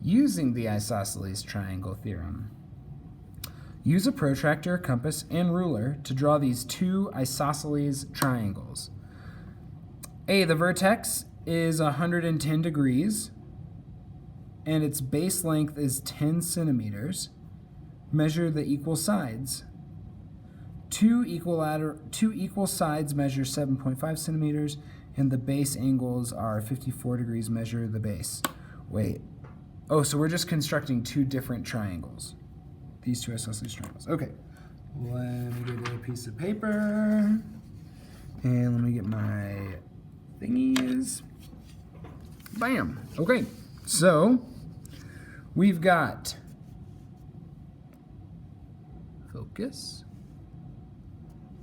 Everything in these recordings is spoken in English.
Using the isosceles triangle theorem. Use a protractor, compass, and ruler to draw these two isosceles triangles. A, the vertex is 110 degrees, and its base length is 10 centimeters. Measure the equal sides. Two equal sides measure 7.5 centimeters, and the base angles are 54 degrees. Measure the base. Wait. Oh, so we're just constructing two different triangles. These two isosceles triangles. Okay. Let me get a piece of paper. And let me get my thingies. Bam. Okay. So we've got focus.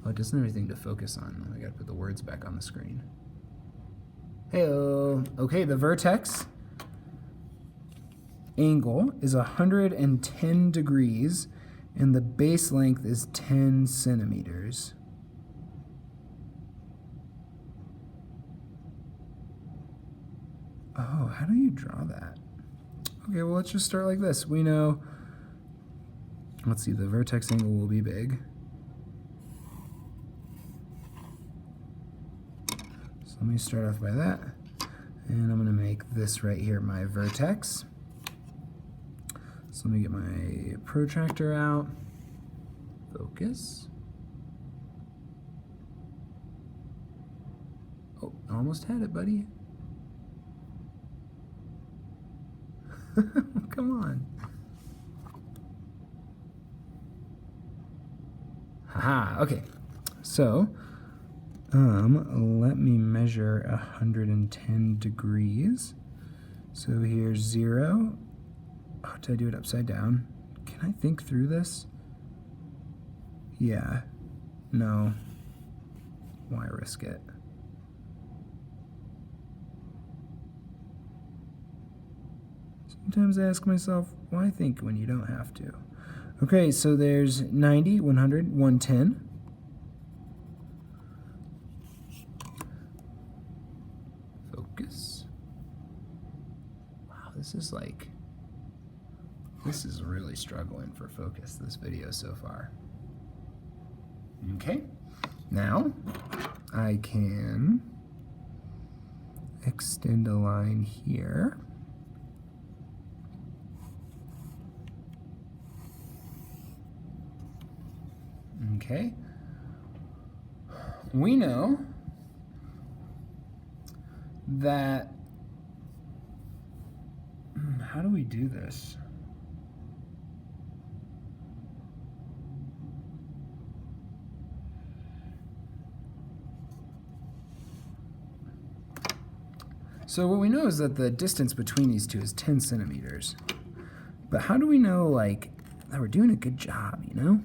Oh, it doesn't have anything to focus on. I gotta put the words back on the screen. Hey-o. Okay, the vertex angle is 110 degrees, and the base length is 10 centimeters. Oh, how do you draw that? Okay, well, let's just start like this. We know, let's see, the vertex angle will be big. So let me start off by that. And I'm going to make this right here my vertex. So let me get my protractor out. Focus. Oh, I almost had it, buddy. Come on. Haha, okay. So, let me measure 110 degrees. So here's 0. Oh, did I do it upside down? Can I think through this? Yeah. No. Why risk it? Sometimes I ask myself, why think when you don't have to? Okay, so there's 90, 100, 110. Focus. Wow, this is really struggling for focus, this video so far. Okay, now I can extend a line here. Okay, we know that, how do we do this? So what we know is that the distance between these two is 10 centimeters. But how do we know, like, that we're doing a good job, you know?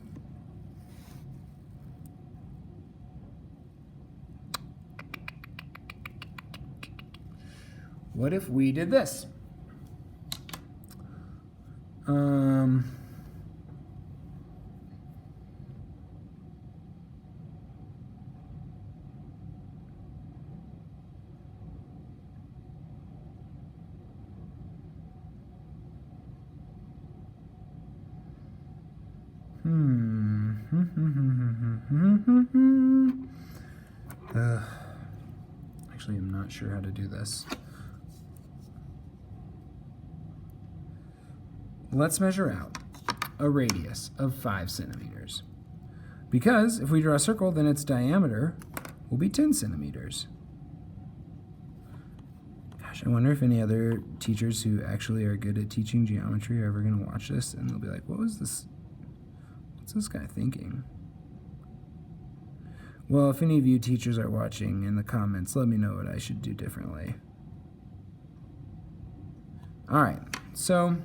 What if we did this? Actually, I'm not sure how to do this. Let's measure out a radius of 5 centimeters. Because if we draw a circle, then its diameter will be 10 centimeters. Gosh, I wonder if any other teachers who actually are good at teaching geometry are ever going to watch this and they'll be like, what was this? What's this guy thinking? Well, if any of you teachers are watching in the comments, let me know what I should do differently. All right, so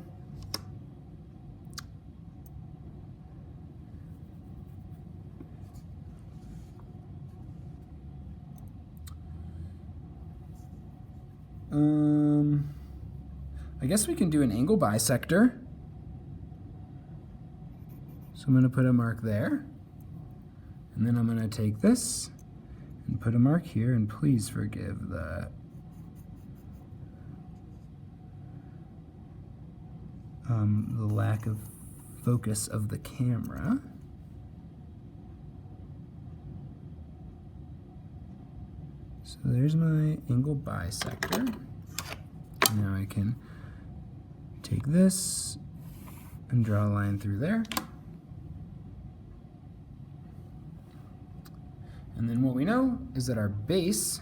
I guess we can do an angle bisector. So I'm going to put a mark there. And then I'm going to take this and put a mark here, and please forgive the the lack of focus of the camera. So there's my angle bisector. Now I can take this and draw a line through there. And then what we know is that our base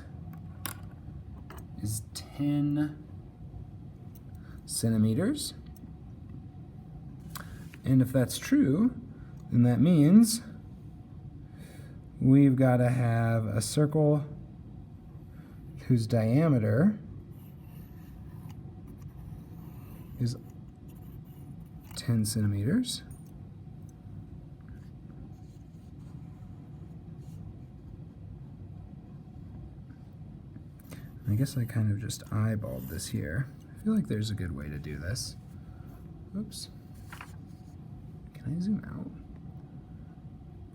is 10 centimeters. And if that's true, then that means we've got to have a circle whose diameter is 10 centimeters. I guess I kind of just eyeballed this here. I feel like there's a good way to do this. Oops. Can I zoom out?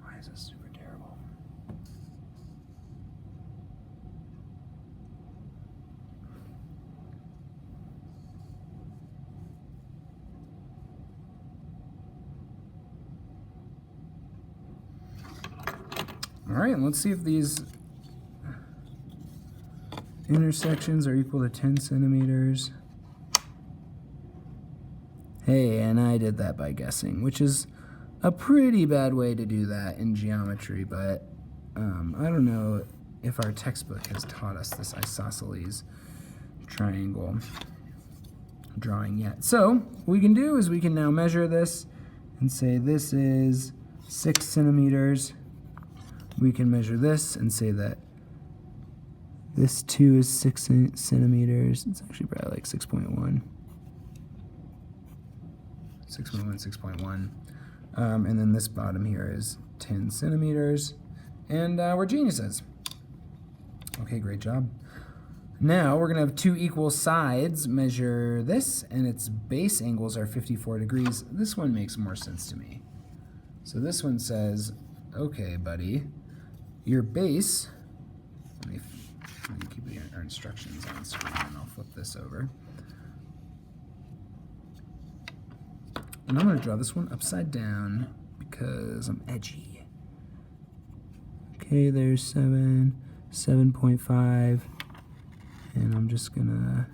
Why is this super terrible? All right, let's see if these intersections are equal to 10 centimeters. Hey, and I did that by guessing, which is a pretty bad way to do that in geometry, but I don't know if our textbook has taught us this isosceles triangle drawing yet. So what we can do is we can now measure this and say this is 6 centimeters. We can measure this and say that this too is 6 centimeters. It's actually probably like 6.1. 6.1. And then this bottom here is 10 centimeters. And we're geniuses. Okay, great job. Now we're going to have two equal sides measure this, and its base angles are 54 degrees. This one makes more sense to me. So this one says, okay, buddy, your base, let me keep our instructions on screen, and I'll flip this over. And I'm going to draw this one upside down because I'm edgy. Okay, there's 7, 7.5, and I'm just going to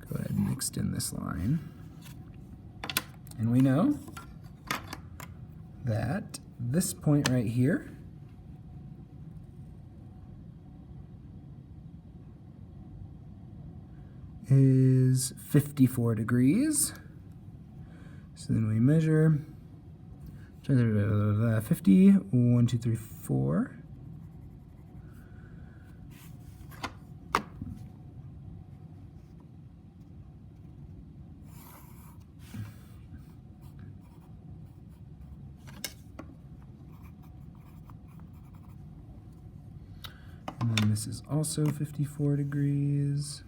go ahead and extend this line. And we know that this point right here is 54 degrees. So then we measure 50, 1, 2, 3, 4. And then this is also 54 degrees.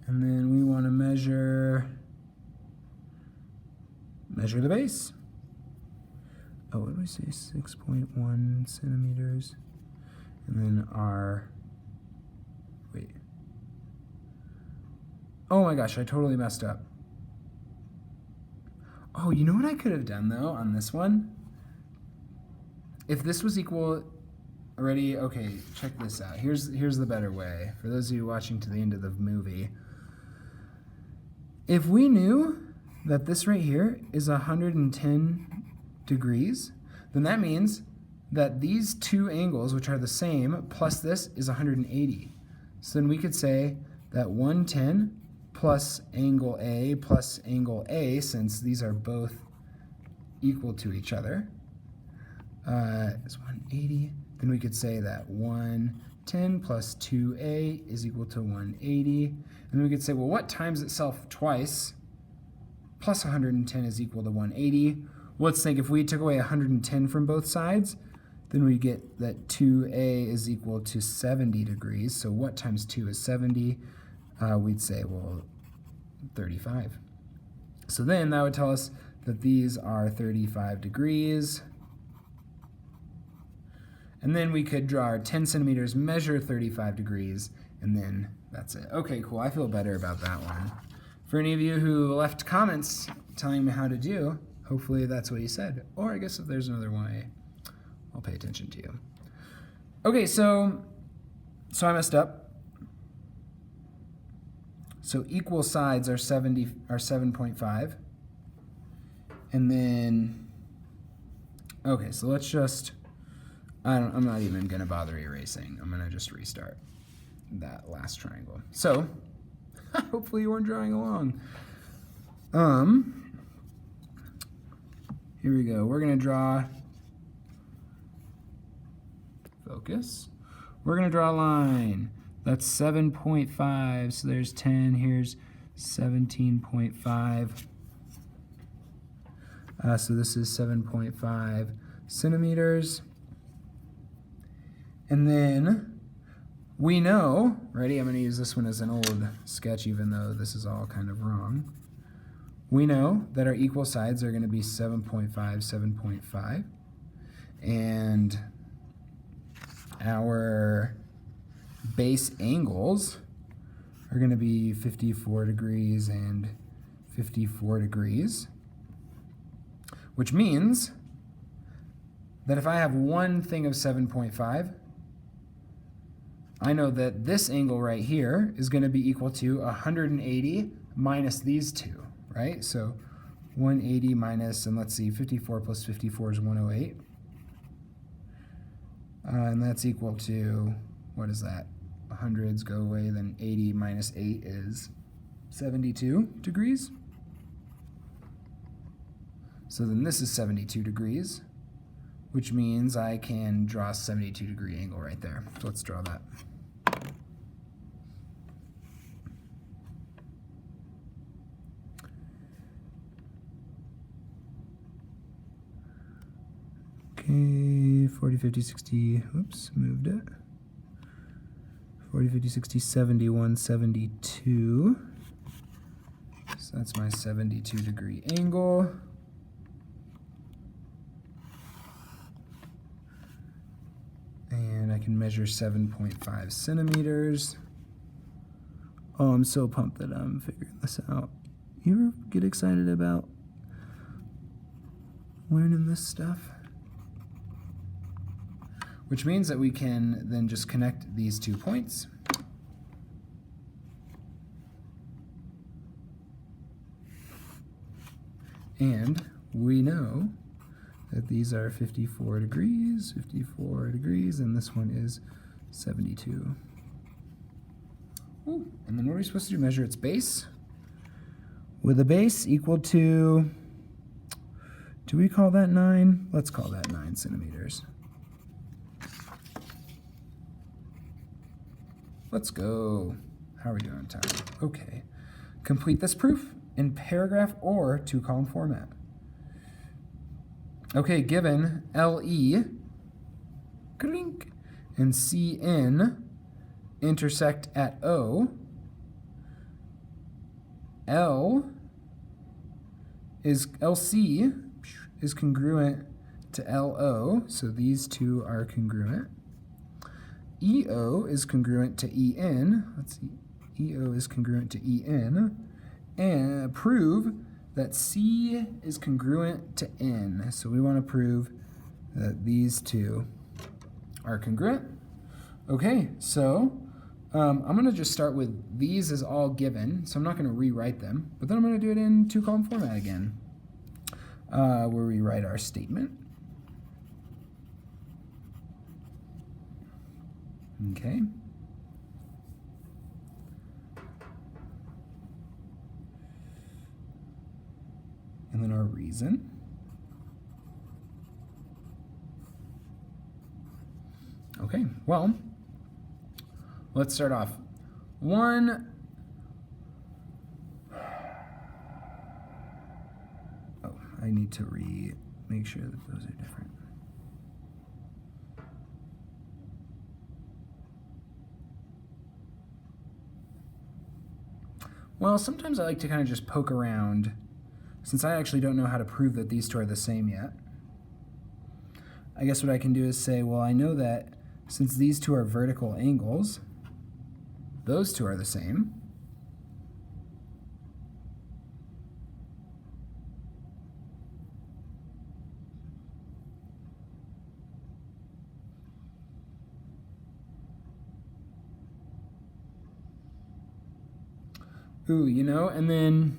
And then we want to measure the base. Oh, what did we say? 6.1 centimeters. And then our, wait. Oh my gosh, I totally messed up. Oh, you know what I could have done though on this one? If this was equal already, okay, check this out. Here's the better way. For those of you watching to the end of the movie, if we knew that this right here is 110 degrees, then that means that these two angles, which are the same, plus this is 180. So then we could say that 110 plus angle A plus angle A, since these are both equal to each other, is 180. Then we could say that 110 plus 2A is equal to 180. And then we could say, well, what times itself twice plus 110 is equal to 180? Well, let's think if we took away 110 from both sides, then we get that 2a is equal to 70 degrees. So what times 2 is 70? We'd say, well, 35. So then that would tell us that these are 35 degrees. And then we could draw our 10 centimeters, measure 35 degrees, and then that's it. Okay, cool. I feel better about that one. For any of you who left comments telling me how to do, hopefully that's what you said. Or I guess if there's another way, I'll pay attention to you. Okay, so I messed up. So equal sides are 7.5. And then, okay, so let's just, I'm not even gonna bother erasing. I'm gonna just restart that last triangle. So, hopefully you weren't drawing along. Here we go. We're gonna draw, focus. We're gonna draw a line. That's 7.5, so there's 10, here's 17.5. So this is 7.5 centimeters. And then we know, ready? I'm going to use this one as an old sketch, even though this is all kind of wrong. We know that our equal sides are going to be 7.5, 7.5. And our base angles are going to be 54 degrees and 54 degrees. Which means that if I have one thing of 7.5, I know that this angle right here is going to be equal to 180 minus these two, right? So 180 minus, and let's see, 54 plus 54 is 108. And that's equal to, what is that? Hundreds go away, then 80 minus 8 is 72 degrees. So then this is 72 degrees, which means I can draw a 72-degree angle right there. So let's draw that. Okay, 40, 50, 60, oops, moved it. 40, 50, 60, 71, 72. So that's my 72-degree angle. And I can measure 7.5 centimeters. Oh, I'm so pumped that I'm figuring this out. You ever get excited about learning this stuff? Which means that we can then just connect these 2 points. And we know that these are 54 degrees, and this one is 72. Ooh, and then what are we supposed to do? Measure its base? With a base equal to, do we call that 9? Let's call that 9 centimeters. Let's go. How are we doing on time? Okay. Complete this proof in paragraph or 2-column format. Okay, given LE and CN intersect at O, LC is congruent to LO, so these two are congruent. EO is congruent to EN. Let's see. EO is congruent to EN. And prove that C is congruent to N. So we want to prove that these two are congruent. Okay, so I'm going to just start with these as all given. So I'm not going to rewrite them, but then I'm going to do it in 2-column format again, where we write our statement. Okay. And then our reason. Okay, well, let's start off. One, I need to make sure that those are different. Well, sometimes I like to kind of just poke around, since I actually don't know how to prove that these two are the same yet. I guess what I can do is say, well, I know that since these two are vertical angles, those two are the same. Ooh, you know, and then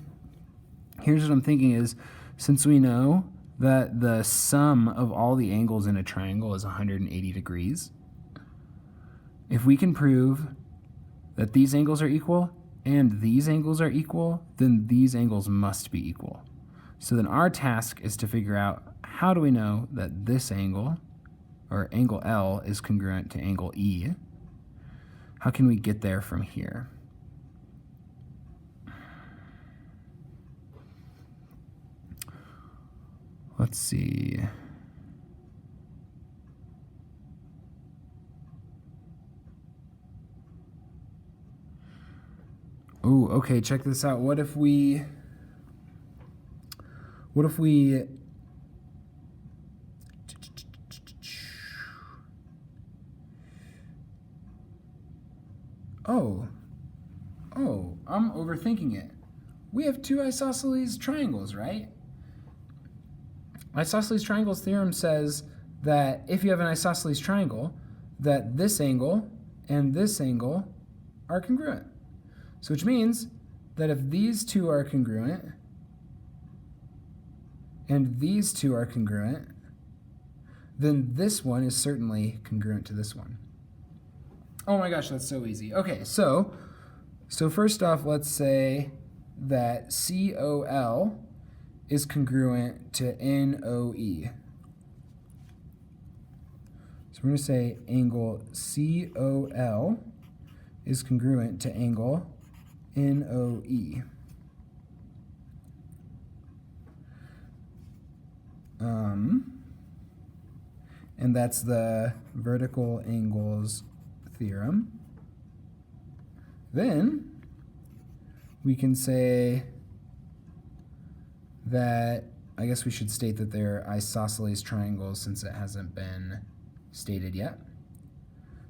here's what I'm thinking is, since we know that the sum of all the angles in a triangle is 180 degrees, if we can prove that these angles are equal and these angles are equal, then these angles must be equal. So then our task is to figure out, how do we know that this angle, or angle L, is congruent to angle E? How can we get there from here? Let's see. Oh, okay, check this out. What if we I'm overthinking it. We have two isosceles triangles, right? Isosceles triangles theorem says that if you have an isosceles triangle, that this angle and this angle are congruent. So which means that if these two are congruent and these two are congruent, then this one is certainly congruent to this one. Oh my gosh, that's so easy. Okay, so first off, let's say that COL is congruent to NOE. So we're going to say angle COL is congruent to angle NOE. And that's the vertical angles theorem. Then we can say that, I guess we should state that they're isosceles triangles since it hasn't been stated yet.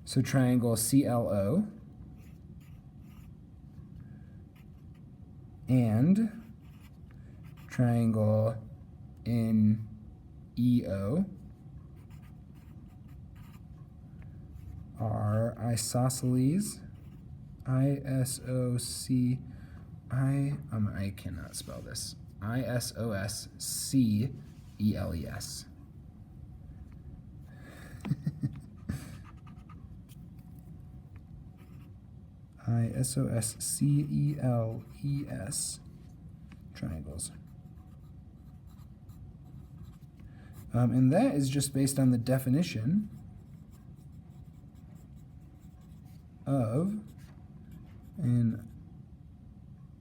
So triangle CLO and triangle NEO are isosceles. I cannot spell this. ISOSCELES. ISOSCELES triangles. And that is just based on the definition of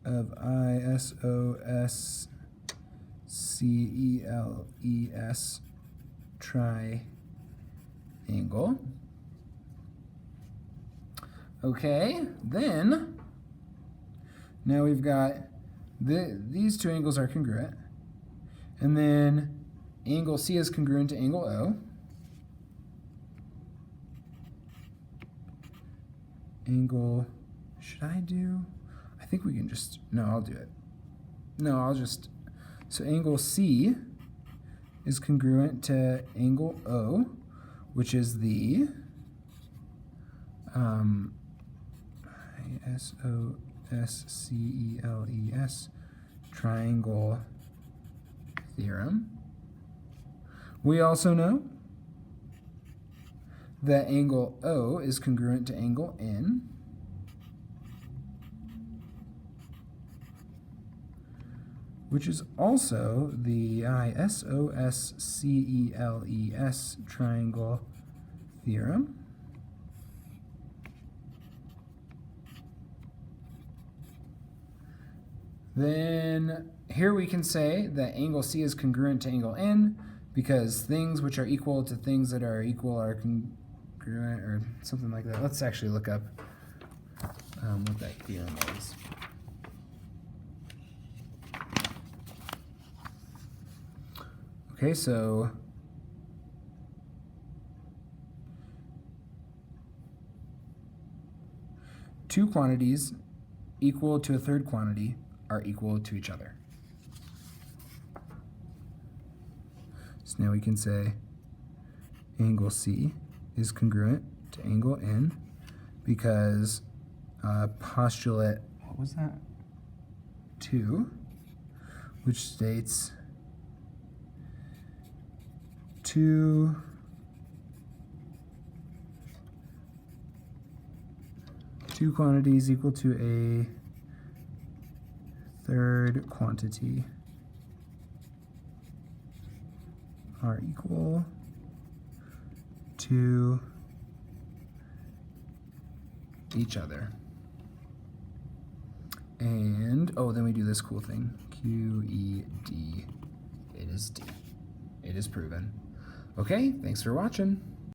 ISOSCELES triangle. Okay, then now we've got these two angles are congruent, and then angle C is congruent to angle O. Angle, should I do? I think we can just, no, I'll do it. No, I'll just, so angle C is congruent to angle O, which is the ISOSCELES triangle theorem. We also know that angle O is congruent to angle N. Which is also the ISOSCELES triangle theorem. Then here we can say that angle C is congruent to angle N because things which are equal to things that are equal are congruent, or something like that. Let's actually look up what that theorem is. Okay, so two quantities equal to a third quantity are equal to each other. So now we can say angle C is congruent to angle N because postulate, what was that? 2, which states two quantities equal to a third quantity are equal to each other. And, oh, then we do this cool thing. QED. It is D. It is proven. Okay, thanks for watching.